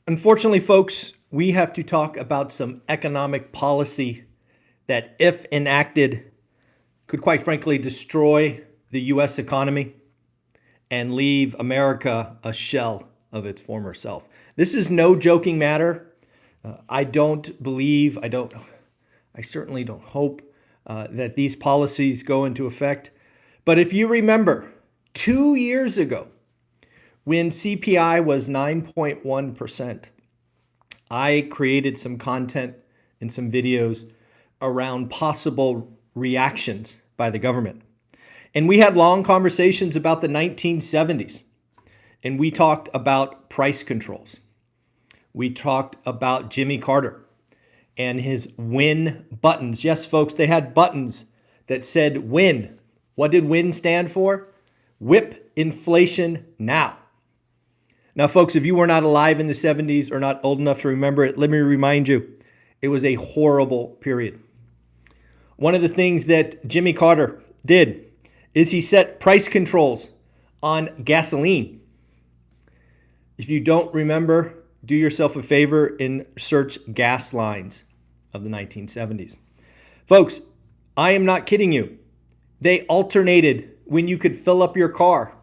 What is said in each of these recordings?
Unfortunately, folks, we have to talk about some economic policy that, if enacted, could quite frankly destroy the U.S. economy and leave America a shell of its former self. This is no joking matter. I certainly don't hope that these policies go into effect. But if you remember, 2 years ago, when CPI was 9.1%, I created some content and some videos around possible reactions by the government. And we had long conversations about the 1970s. And we talked about price controls. We talked about Jimmy Carter and his win buttons. Yes, folks, they had buttons that said win. What did win stand for? Whip inflation now. Now, folks, if you were not alive in the 70s or not old enough to remember it, let me remind you, it was a horrible period. One of the things that Jimmy Carter did is he set price controls on gasoline. If you don't remember, do yourself a favor and search gas lines of the 1970s. Folks, I am not kidding you. They alternated when you could fill up your car.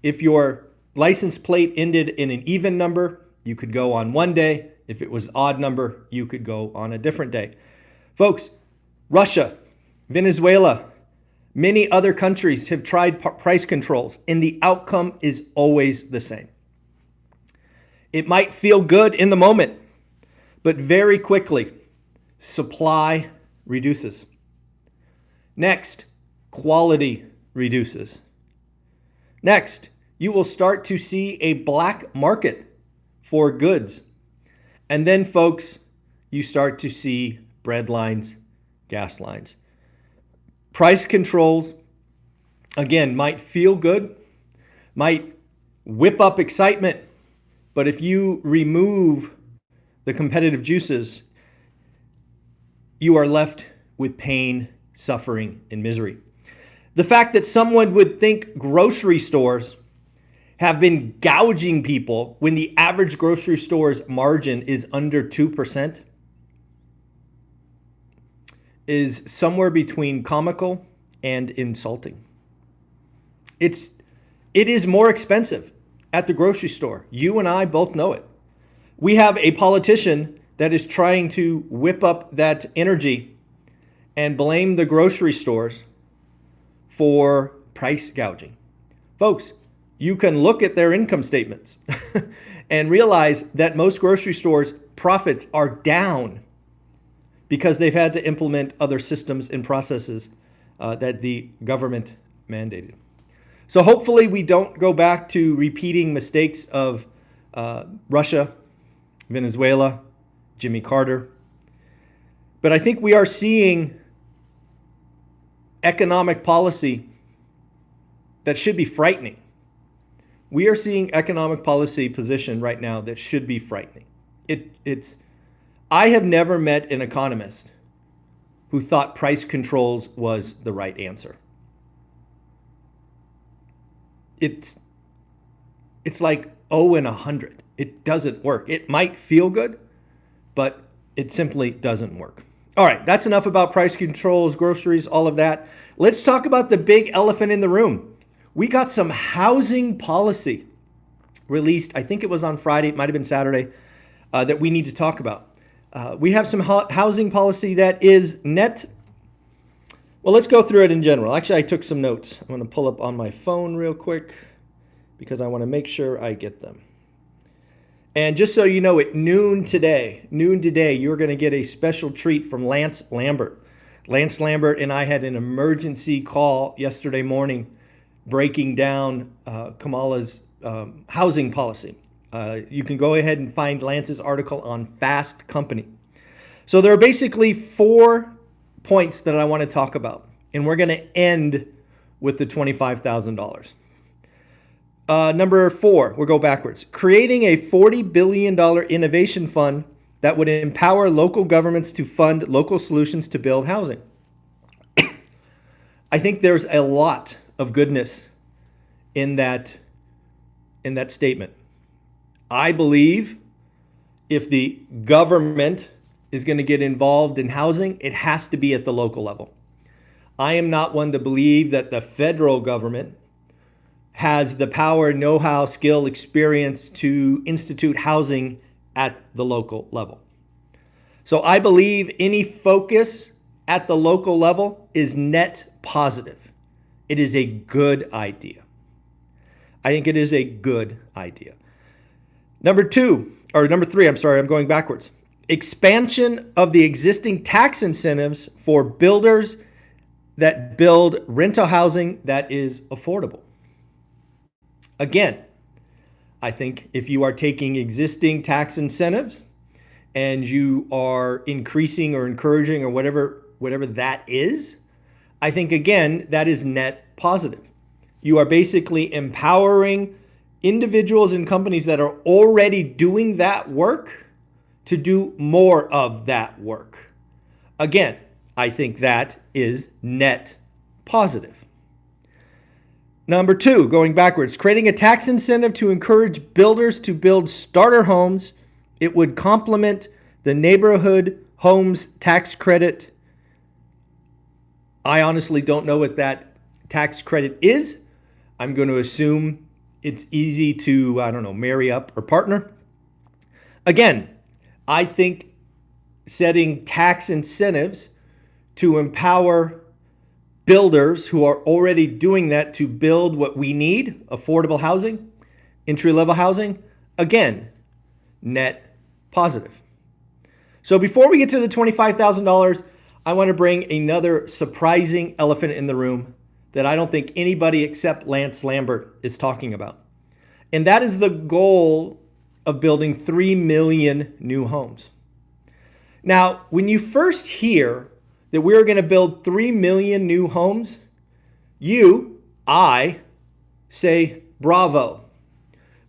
If your license plate ended in an even number, you could go on one day. If it was an odd number, you could go on a different day. Folks, Russia, Venezuela, many other countries have tried price controls, and the outcome is always the same. It might feel good in the moment, but very quickly, supply reduces. Next, quality reduces. Next, you will start to see a black market for goods. And then, folks, you start to see bread lines, gas lines. Price controls, again, might feel good, might whip up excitement, but if you remove the competitive juices, you are left with pain, suffering, and misery. The fact that someone would think grocery stores have been gouging people when the average grocery store's margin is under 2% is somewhere between comical and insulting. It is more expensive at the grocery store. You and I both know it. We have a politician that is trying to whip up that energy and blame the grocery stores for price gouging. Folks, you can look at their income statements and realize that most grocery stores' profits are down because they've had to implement other systems and processes that the government mandated. So hopefully we don't go back to repeating mistakes of Russia, Venezuela, Jimmy Carter. But I think we are seeing economic policy that should be frightening. We are seeing economic policy position right now that should be frightening. I have never met an economist who thought price controls was the right answer. It's like 0 and 100. It doesn't work. It might feel good, but it simply doesn't work. All right, that's enough about price controls, groceries, all of that. Let's talk about the big elephant in the room. We got some housing policy released, I think it was on Friday, it might have been Saturday, that we need to talk about. We have some housing policy that is net. Well, let's go through it in general. Actually, I took some notes. I'm going to pull up on my phone real quick because I want to make sure I get them. And just so you know, at noon today, you're going to get a special treat from Lance Lambert. Lance Lambert and I had an emergency call yesterday morning breaking down Kamala's housing policy. You can go ahead and find Lance's article on Fast Company. So there are basically 4 points that I want to talk about, and we're going to end with the $25,000. Number 4, we'll go backwards. Creating a $40 billion innovation fund that would empower local governments to fund local solutions to build housing. I think there's a lot of goodness in that statement. I believe if the government is going to get involved in housing, it has to be at the local level. I am not one to believe that the federal government has the power, know-how, skill, experience to institute housing at the local level. So I believe any focus at the local level is net positive. It is a good idea. I think it is a good idea. Number three, I'm going backwards. Expansion of the existing tax incentives for builders that build rental housing that is affordable. Again, I think if you are taking existing tax incentives and you are increasing or encouraging or whatever that is, I think, again, that is net positive. You are basically empowering individuals and companies that are already doing that work to do more of that work. Again, I think that is net positive. Number two, going backwards, creating a tax incentive to encourage builders to build starter homes. It would complement the neighborhood homes tax credit. I honestly don't know what that tax credit is. I'm going to assume it's easy to, marry up or partner. Again, I think setting tax incentives to empower builders who are already doing that to build what we need, affordable housing, entry-level housing, again, net positive. So before we get to the $25,000, I want to bring another surprising elephant in the room that I don't think anybody except Lance Lambert is talking about. And that is the goal of building 3 million new homes. Now, when you first hear that we're going to build 3 million new homes, I say, bravo.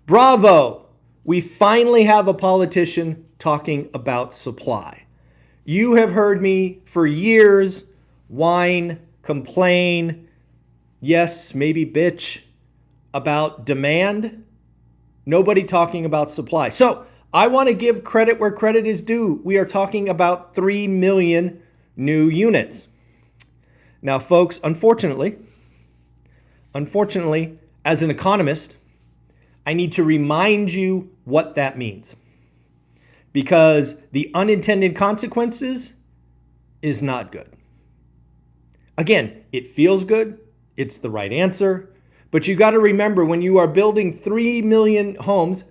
Bravo. We finally have a politician talking about supply. You have heard me for years whine, complain, yes, maybe bitch about demand. Nobody talking about supply. So I want to give credit where credit is due. We are talking about 3 million new units. Now, folks, unfortunately, as an economist, I need to remind you what that means, because the unintended consequences is not good. Again, it feels good. It's the right answer. But you got to remember, when you are building 3 million homes,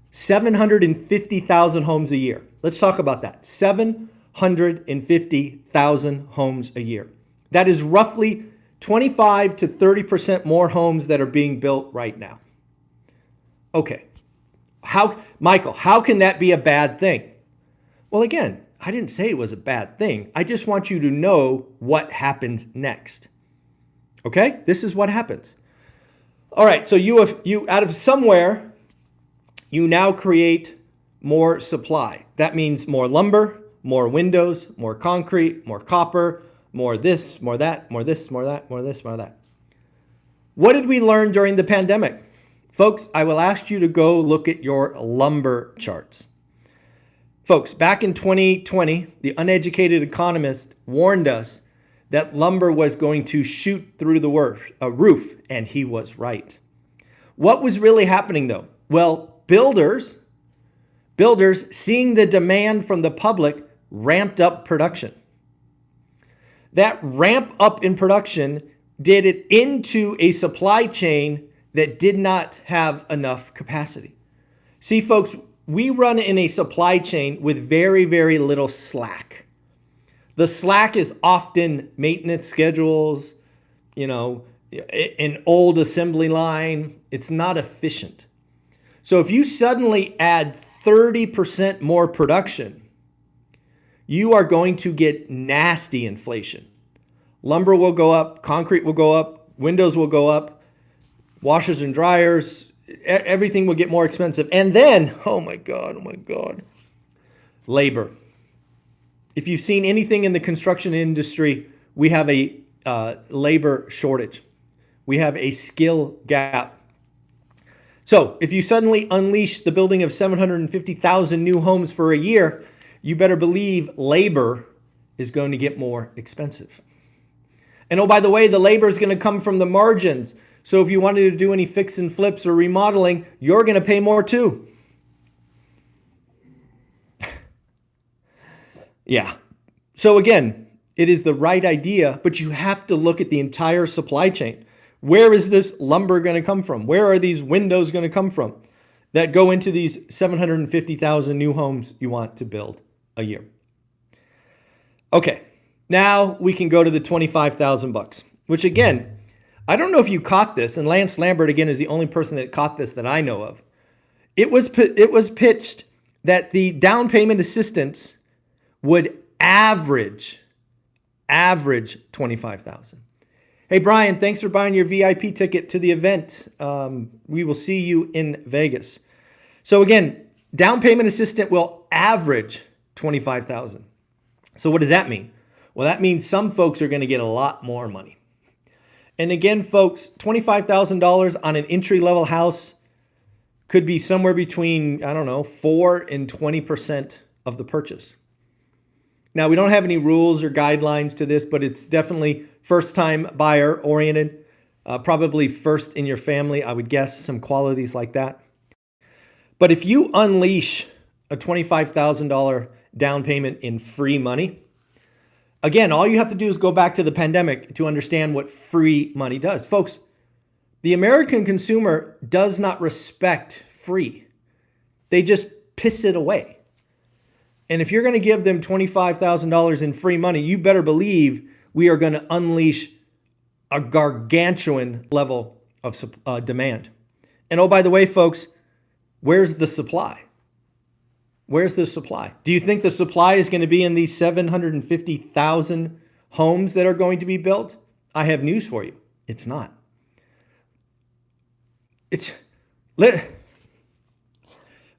750,000 homes a year. Let's talk about that. 750,000 homes a year. That is roughly 25 to 30% more homes that are being built right now. Okay. Michael, how can that be a bad thing? Well, again, I didn't say it was a bad thing. I just want you to know what happens next. Okay? This is what happens. All right, so you out of somewhere, you now create more supply. That means more lumber, more windows, more concrete, more copper, more this, more that, more this, more that, more this, more that. What did we learn during the pandemic? Folks, I will ask you to go look at your lumber charts. Folks, back in 2020, the uneducated economist warned us that lumber was going to shoot through the roof, and he was right. What was really happening, though? Well, builders, seeing the demand from the public, ramped up production. That ramp up in production did it into a supply chain that did not have enough capacity. See, folks, we run in a supply chain with very, very little slack. The slack is often maintenance schedules, an old assembly line. It's not efficient. So if you suddenly add 30% more production, you are going to get nasty inflation. Lumber will go up, concrete will go up, windows will go up, washers and dryers, everything will get more expensive. And then, oh my God, labor. If you've seen anything in the construction industry, we have a labor shortage. We have a skill gap. So if you suddenly unleash the building of 750,000 new homes for a year, you better believe labor is going to get more expensive. And oh, by the way, the labor is going to come from the margins. So if you wanted to do any fix and flips or remodeling, you're going to pay more too. Yeah. So again, it is the right idea, but you have to look at the entire supply chain. Where is this lumber going to come from? Where are these windows going to come from that go into these 750,000 new homes you want to build a year? Okay, now we can go to the 25,000 bucks, which again, I don't know if you caught this, and Lance Lambert again is the only person that caught this that I know of. It was pitched that the down payment assistance would average 25,000. Hey, Brian, thanks for buying your VIP ticket to the event. We will see you in Vegas. So again, down payment assistant will average 25,000. So what does that mean? Well, that means some folks are going to get a lot more money. And again, folks, $25,000 on an entry-level house could be somewhere between, 4 and 20% of the purchase. Now, we don't have any rules or guidelines to this, but it's definitely first-time buyer oriented, probably first in your family, I would guess, some qualities like that. But if you unleash a $25,000 down payment in free money, again, all you have to do is go back to the pandemic to understand what free money does. Folks, the American consumer does not respect free. They just piss it away. And if you're going to give them $25,000 in free money, you better believe we are going to unleash a gargantuan level of demand. And oh, by the way, folks, where's the supply? Where's the supply? Do you think the supply is going to be in these 750,000 homes that are going to be built? I have news for you. It's not.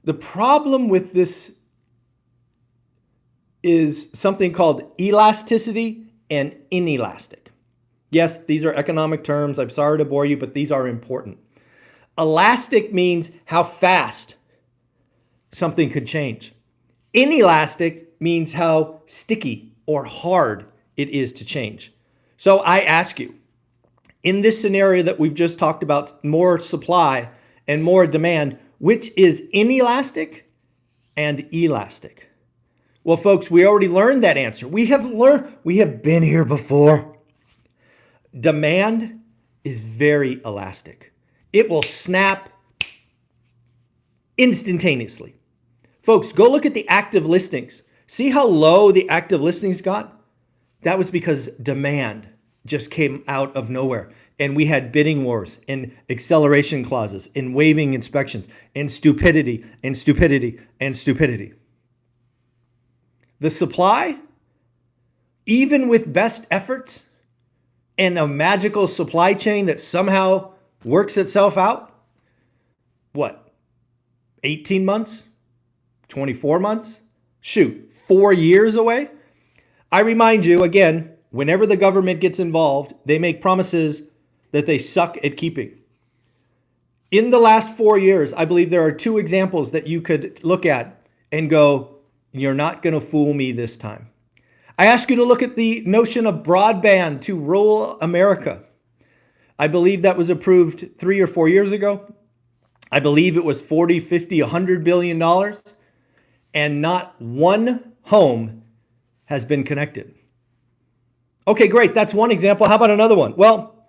The problem with this is something called elasticity and inelastic. Yes, these are economic terms. I'm sorry to bore you, but these are important. Elastic means how fast something could change. Inelastic means how sticky or hard it is to change. So I ask you, in this scenario that we've just talked about, more supply and more demand, which is inelastic and elastic? Well, folks, we already learned that answer. We have been here before. Demand is very elastic. It will snap instantaneously. Folks, go look at the active listings. See how low the active listings got? That was because demand just came out of nowhere. And we had bidding wars and acceleration clauses and waiving inspections and stupidity and stupidity and stupidity. The supply, even with best efforts and a magical supply chain that somehow works itself out, 18 months? 24 months? 4 years away? I remind you, again, whenever the government gets involved, they make promises that they suck at keeping. In the last 4 years, I believe there are 2 examples that you could look at and go, you're not going to fool me this time. I ask you to look at the notion of broadband to rural America. I believe that was approved 3 or 4 years ago. I believe it was 40, 50, $100 billion. And not one home has been connected. Okay, great. That's one example. How about another one? Well,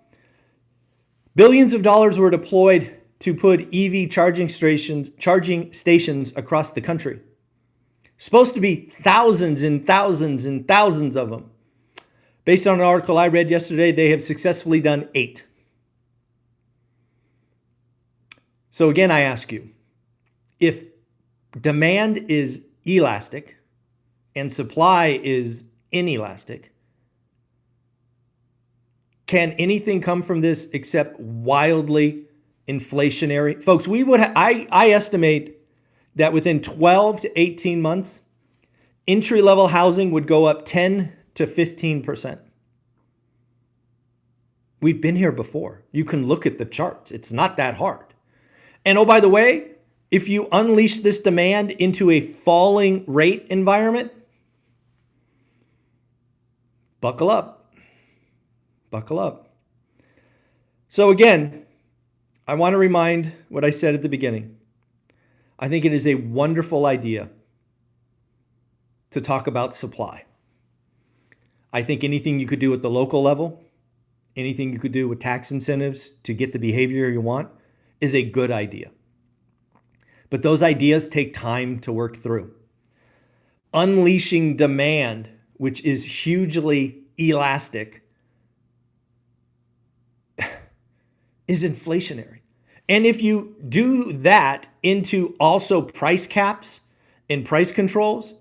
billions of dollars were deployed to put EV charging stations across the country. Supposed to be thousands and thousands and thousands of them. Based on an article I read yesterday, they have successfully done 8. So again, I ask you, if demand is elastic and supply is inelastic, can anything come from this except wildly inflationary? Folks, I estimate that within 12 to 18 months, entry-level housing would go up 10 to 15%. We've been here before. You can look at the charts. It's not that hard. And oh, by the way, if you unleash this demand into a falling rate environment, buckle up. Buckle up. So again, I want to remind what I said at the beginning. I think it is a wonderful idea to talk about supply. I think anything you could do at the local level, anything you could do with tax incentives to get the behavior you want is a good idea. But those ideas take time to work through. Unleashing demand, which is hugely elastic, is inflationary. And if you do that into also price caps and price controls,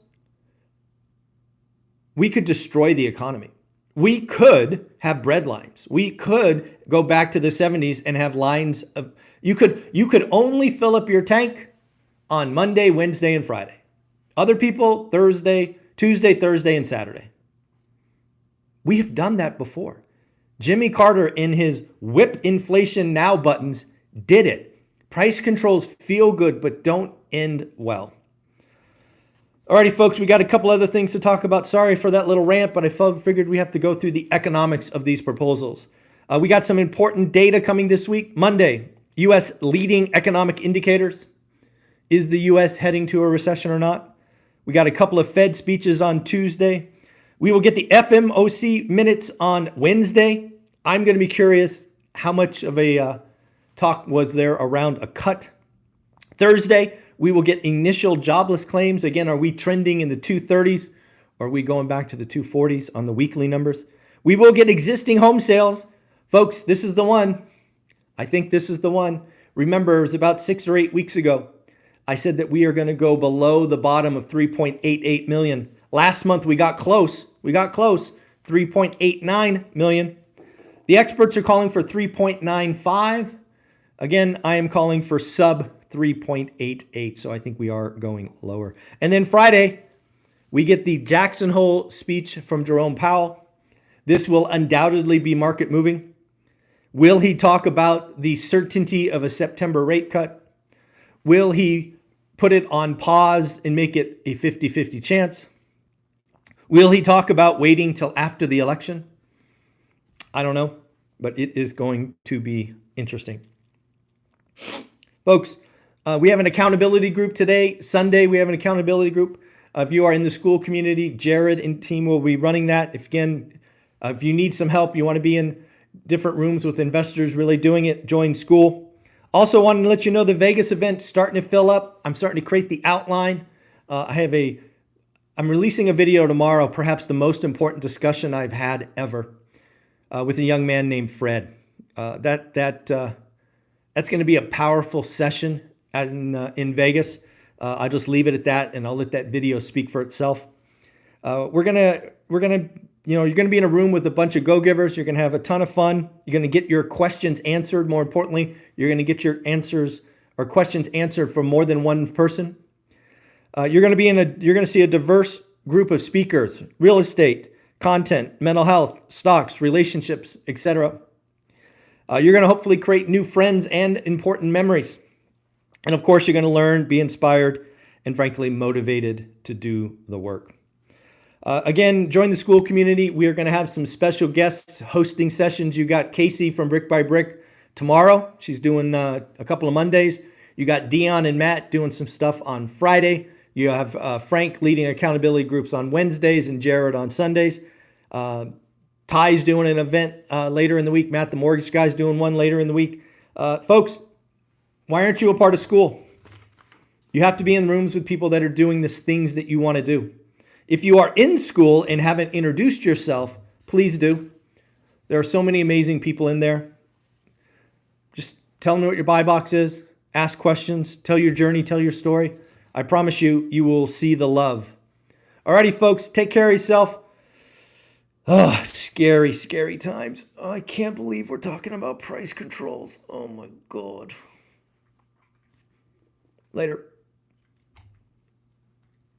we could destroy the economy. We could have bread lines. We could go back to the 70s and have lines of, you could only fill up your tank on Monday, Wednesday, and Friday. Other people, Tuesday, Thursday, and Saturday. We have done that before. Jimmy Carter, in his whip inflation now buttons, did it. Price controls feel good, but don't end well. Alrighty, folks, we got a couple other things to talk about. Sorry for that little rant, but I figured we have to go through the economics of these proposals. We got some important data coming this week. Monday, U.S. leading economic indicators. Is the U.S. heading to a recession or not? We got a couple of Fed speeches on Tuesday. We will get the FOMC minutes on Wednesday. I'm going to be curious how much of a talk was there around a cut. Thursday, we will get initial jobless claims. Again, are we trending in the 230s? Or are we going back to the 240s on the weekly numbers? We will get existing home sales. Folks, this is the one. I think this is the one. Remember, it was about 6 or 8 weeks ago. I said that we are going to go below the bottom of 3.88 million. Last month, we got close. 3.89 million. The experts are calling for 3.95. Again, I am calling for sub 3.88. So I think we are going lower. And then Friday, we get the Jackson Hole speech from Jerome Powell. This will undoubtedly be market moving. Will he talk about the certainty of a September rate cut? Will he put it on pause and make it a 50-50 chance? Will he talk about waiting till after the election? I don't know, but it is going to be interesting. Folks, we have an accountability group today. Sunday, we have an accountability group. If you are in the school community, Jared and team will be running that. If you need some help, you want to be in different rooms with investors really doing it, join school. Also wanted to let you know the Vegas event's starting to fill up. I'm starting to create the outline. I'm releasing a video tomorrow, perhaps the most important discussion I've had ever, with a young man named Fred. That's going to be a powerful session in Vegas. I'll just leave it at that, and I'll let that video speak for itself. You're gonna be in a room with a bunch of go-givers. You're gonna have a ton of fun. You're gonna get your questions answered. More importantly, you're gonna get your answers or questions answered from more than one person. You're gonna see a diverse group of speakers: real estate, content, mental health, stocks, relationships, etc. You're gonna hopefully create new friends and important memories. And of course, you're gonna learn, be inspired, and frankly, motivated to do the work. Again, join the school community. We are going to have some special guests hosting sessions. You got Casey from Brick by Brick tomorrow. She's doing a couple of Mondays. You got Dion and Matt doing some stuff on Friday. You have Frank leading accountability groups on Wednesdays and Jared on Sundays. Ty's doing an event later in the week. Matt, the mortgage guy's doing one later in the week. Folks, why aren't you a part of school? You have to be in rooms with people that are doing the things that you want to do. If you are in school and haven't introduced yourself, please do. There are so many amazing people in there. Just tell them what your buy box is. Ask questions. Tell your journey. Tell your story. I promise you, you will see the love. Alrighty, folks. Take care of yourself. Oh, scary, scary times. Oh, I can't believe we're talking about price controls. Oh, my God. Later.